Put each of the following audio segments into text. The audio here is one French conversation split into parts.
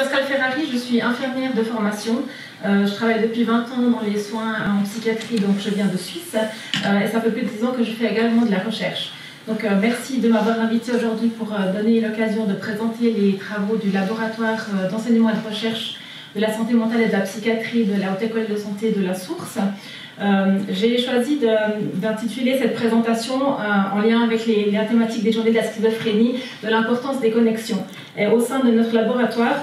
Pascal Ferrari, je suis infirmière de formation. Je travaille depuis 20 ans dans les soins en psychiatrie, donc je viens de Suisse. Et ça fait plus de 10 ans que je fais également de la recherche. Donc merci de m'avoir invité aujourd'hui pour donner l'occasion de présenter les travaux du laboratoire d'enseignement et de recherche de la santé mentale et de la psychiatrie de la Haute École de Santé de la Source. J'ai choisi d'intituler cette présentation en lien avec la thématique des journées de la schizophrénie, de l'importance des connexions. Et au sein de notre laboratoire,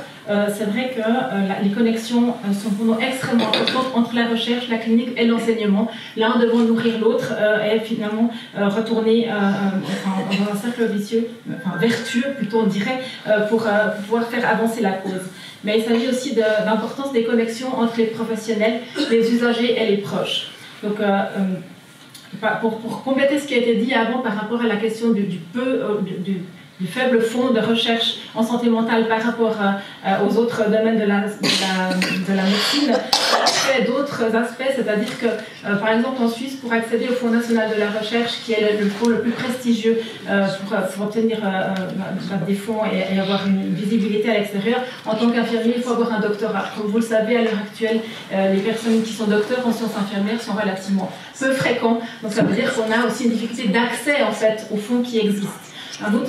c'est vrai que les connexions sont pour nous extrêmement importantes entre la recherche, la clinique et l'enseignement, l'un devant nourrir l'autre et finalement retourner dans un cercle vicieux, enfin vertueux plutôt on dirait, pour pouvoir faire avancer la cause. Mais il s'agit aussi de l'importance des connexions entre les professionnels, les usagers et les proches. Donc, pour compléter ce qui a été dit avant par rapport à la question du faible fond de recherche en santé mentale par rapport aux autres domaines de la médecine, il y a d'autres aspects, c'est-à-dire que, par exemple, en Suisse, pour accéder au Fonds national de la recherche, qui est le fonds le plus prestigieux pour obtenir des fonds et avoir une visibilité à l'extérieur, en tant qu'infirmier, il faut avoir un doctorat. Comme vous le savez, à l'heure actuelle, les personnes qui sont docteurs en sciences infirmières sont relativement peu fréquents. Donc ça veut dire qu'on a aussi une difficulté d'accès, en fait, aux fonds qui existent.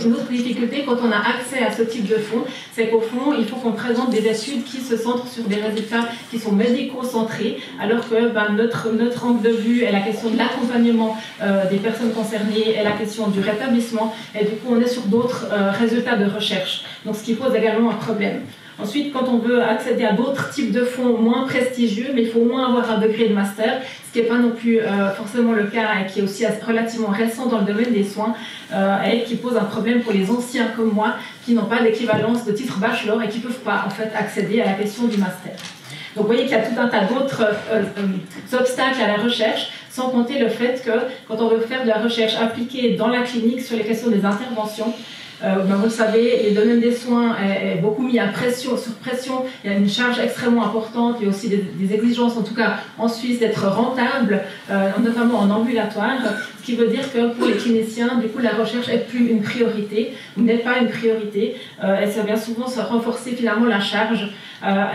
Une autre difficulté quand on a accès à ce type de fonds, c'est qu'au fond, il faut qu'on présente des études qui se centrent sur des résultats qui sont médico-centrés, alors que notre angle de vue est la question de l'accompagnement des personnes concernées et la question du rétablissement, et du coup on est sur d'autres résultats de recherche, donc ce qui pose également un problème. Ensuite, quand on veut accéder à d'autres types de fonds moins prestigieux, mais il faut au moins avoir un degré de master, ce qui n'est pas non plus forcément le cas et qui est aussi relativement récent dans le domaine des soins et qui pose un problème pour les anciens comme moi qui n'ont pas d'équivalence de titre bachelor et qui ne peuvent pas en fait accéder à la question du master. Donc vous voyez qu'il y a tout un tas d'autres obstacles à la recherche, sans compter le fait que quand on veut faire de la recherche appliquée dans la clinique sur les questions des interventions, vous le savez, le domaine des soins est beaucoup mis sur pression, il y a une charge extrêmement importante, il y a aussi des exigences, en tout cas en Suisse, d'être rentable, notamment en ambulatoire, ce qui veut dire que pour les cliniciens, du coup, la recherche n'est plus une priorité, ou n'est pas une priorité, et ça vient souvent se renforcer finalement la charge.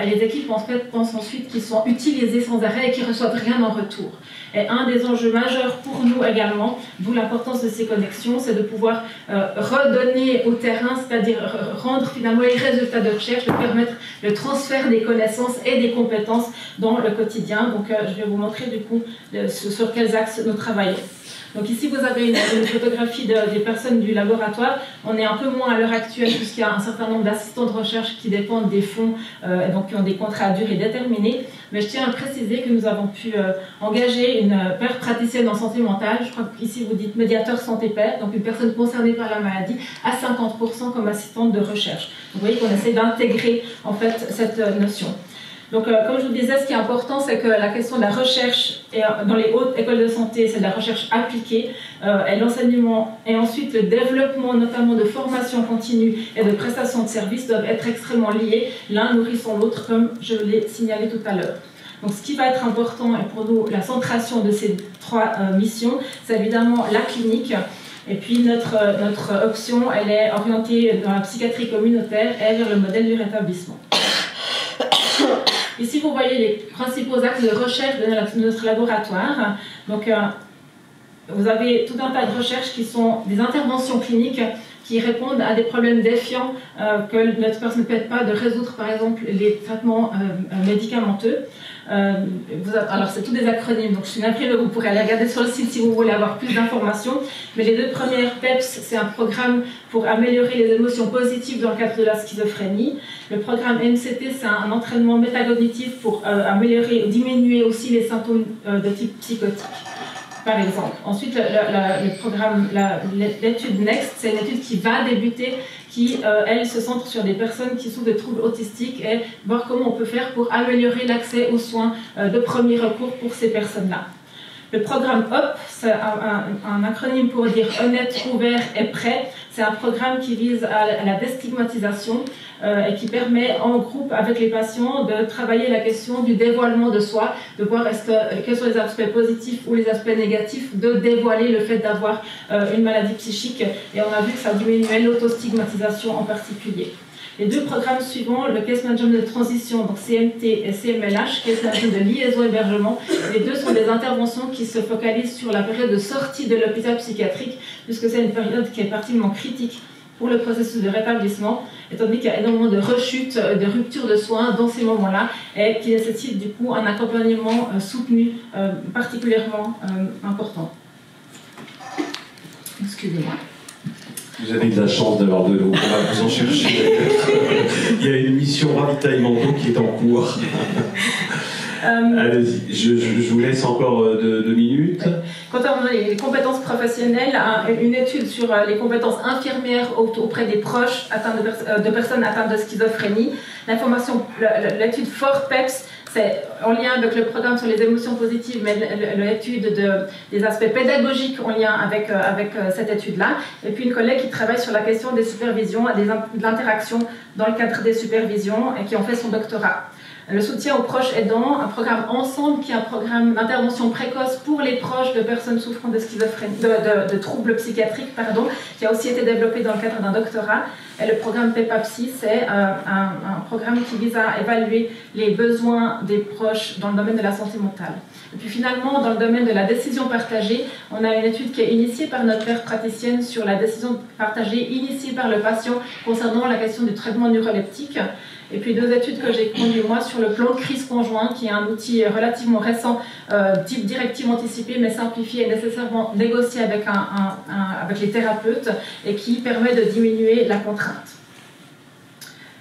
Les équipes en fait, pensent ensuite qu'ils sont utilisés sans arrêt et qu'ils ne reçoivent rien en retour. Et un des enjeux majeurs pour nous également, d'où l'importance de ces connexions, c'est de pouvoir redonner au terrain, c'est-à-dire rendre finalement les résultats de recherche, de permettre le transfert des connaissances et des compétences dans le quotidien. Donc je vais vous montrer du coup sur quels axes nous travaillons. Donc ici, vous avez une photographie des personnes du laboratoire. On est un peu moins à l'heure actuelle puisqu'il y a un certain nombre d'assistants de recherche qui dépendent des fonds, donc qui ont des contrats à durée déterminée. Mais je tiens à préciser que nous avons pu engager une paire praticienne en santé mentale. Je crois qu'ici, vous dites médiateur santé-pair, donc une personne concernée par la maladie, à 50% comme assistante de recherche. Donc, vous voyez qu'on essaie d'intégrer en fait cette notion. Donc, comme je vous disais, ce qui est important, c'est que la question de la recherche dans les hautes écoles de santé, c'est de la recherche appliquée et l'enseignement et ensuite le développement, notamment de formation continue et de prestations de services, doivent être extrêmement liés, l'un nourrissant l'autre, comme je l'ai signalé tout à l'heure. Donc, ce qui va être important, et pour nous, la centration de ces trois missions, c'est évidemment la clinique. Et puis, notre option, elle est orientée dans la psychiatrie communautaire et vers le modèle du rétablissement. Ici, vous voyez les principaux axes de recherche de notre laboratoire. Donc, vous avez tout un tas de recherches qui sont des interventions cliniques qui répondent à des problèmes défiants que notre personne ne peut pas de résoudre, par exemple, les traitements médicamenteux. Alors, c'est tous des acronymes, donc je suis navrée, vous pourrez aller regarder sur le site si vous voulez avoir plus d'informations. Mais les deux premières PEPS, c'est un programme pour améliorer les émotions positives dans le cadre de la schizophrénie. Le programme MCT, c'est un entraînement métacognitif pour améliorer, diminuer aussi les symptômes de type psychotique, par exemple. Ensuite, le programme, l'étude NEXT, c'est une étude qui va débuter, qui, elle, se centre sur des personnes qui souffrent de troubles autistiques et voir comment on peut faire pour améliorer l'accès aux soins de premier recours pour ces personnes-là. Le programme HOP, c'est un acronyme pour dire honnête, ouvert et prêt. C'est un programme qui vise à la déstigmatisation et qui permet en groupe avec les patients de travailler la question du dévoilement de soi, de voir quels sont les aspects positifs ou les aspects négatifs de dévoiler le fait d'avoir une maladie psychique. Et on a vu que ça diminuait l'autostigmatisation en particulier. Les deux programmes suivants, le Case Management de transition, donc CMT et CMLH, Case Management de liaison hébergement, les deux sont des interventions qui se focalisent sur la période de sortie de l'hôpital psychiatrique, puisque c'est une période qui est particulièrement critique pour le processus de rétablissement, étant donné qu'il y a énormément de rechutes, de ruptures de soins dans ces moments-là, et qui nécessitent du coup un accompagnement soutenu particulièrement important. Excusez-moi. Vous avez de la chance d'avoir de l'eau, on va vous en chercher. Il y a une mission ravitaillement d'eau qui est en cours. Allez-y, je vous laisse encore 2 minutes. Concernant les compétences professionnelles, une étude sur les compétences infirmières auprès des proches atteints de personnes atteintes de schizophrénie. L'étude FOR-PEPS, c'est en lien avec le programme sur les émotions positives, mais l'étude des aspects pédagogiques en lien avec cette étude-là. Et puis une collègue qui travaille sur la question des supervisions et de l'interaction dans le cadre des supervisions et qui en fait son doctorat. Le soutien aux proches aidants, un programme Ensemble qui est un programme d'intervention précoce pour les proches de personnes souffrant de schizophrénie, de troubles psychiatriques, pardon, qui a aussi été développé dans le cadre d'un doctorat. Et le programme PEPAPSI, c'est un programme qui vise à évaluer les besoins des proches dans le domaine de la santé mentale. Et puis finalement, dans le domaine de la décision partagée, on a une étude qui est initiée par notre père praticienne sur la décision partagée initiée par le patient concernant la question du traitement neuroleptique. Et puis 2 études que j'ai conduites moi sur le plan de crise conjoint, qui est un outil relativement récent, type directive anticipée, mais simplifié et nécessairement négocié avec les thérapeutes, et qui permet de diminuer la contrainte.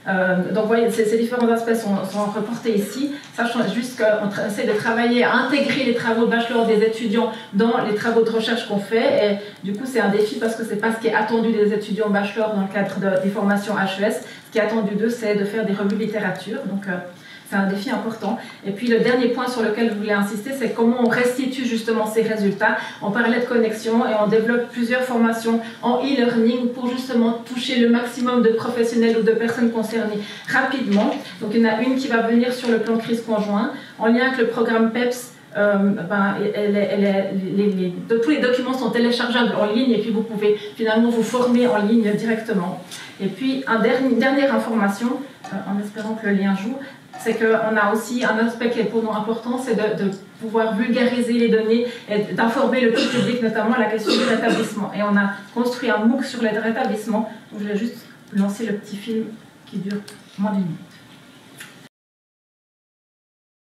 Donc, vous voyez, ces différents aspects sont reportés ici, sachant juste qu'on essaie de travailler à intégrer les travaux de bachelor des étudiants dans les travaux de recherche qu'on fait, et du coup c'est un défi parce que c'est pas ce qui est attendu des étudiants bachelor dans le cadre des formations HES. Ce qui est attendu d'eux, c'est de faire des revues de littérature, donc c'est un défi important. Et puis le dernier point sur lequel je voulais insister, c'est comment on restitue justement ces résultats. On parlait de connexion et on développe plusieurs formations en e-learning pour justement toucher le maximum de professionnels ou de personnes concernées rapidement. Donc il y en a une qui va venir sur le plan crise conjoint, en lien avec le programme PEPS. Tous les documents sont téléchargeables en ligne et puis vous pouvez finalement vous former en ligne directement. Et puis une dernière information, en espérant que le lien joue, c'est qu'on a aussi un aspect qui est pour nous important, c'est de pouvoir vulgariser les données et d'informer le public, notamment à la question du rétablissement. Et on a construit un MOOC sur le rétablissement, donc je vais juste lancer le petit film qui dure moins d'1 minute.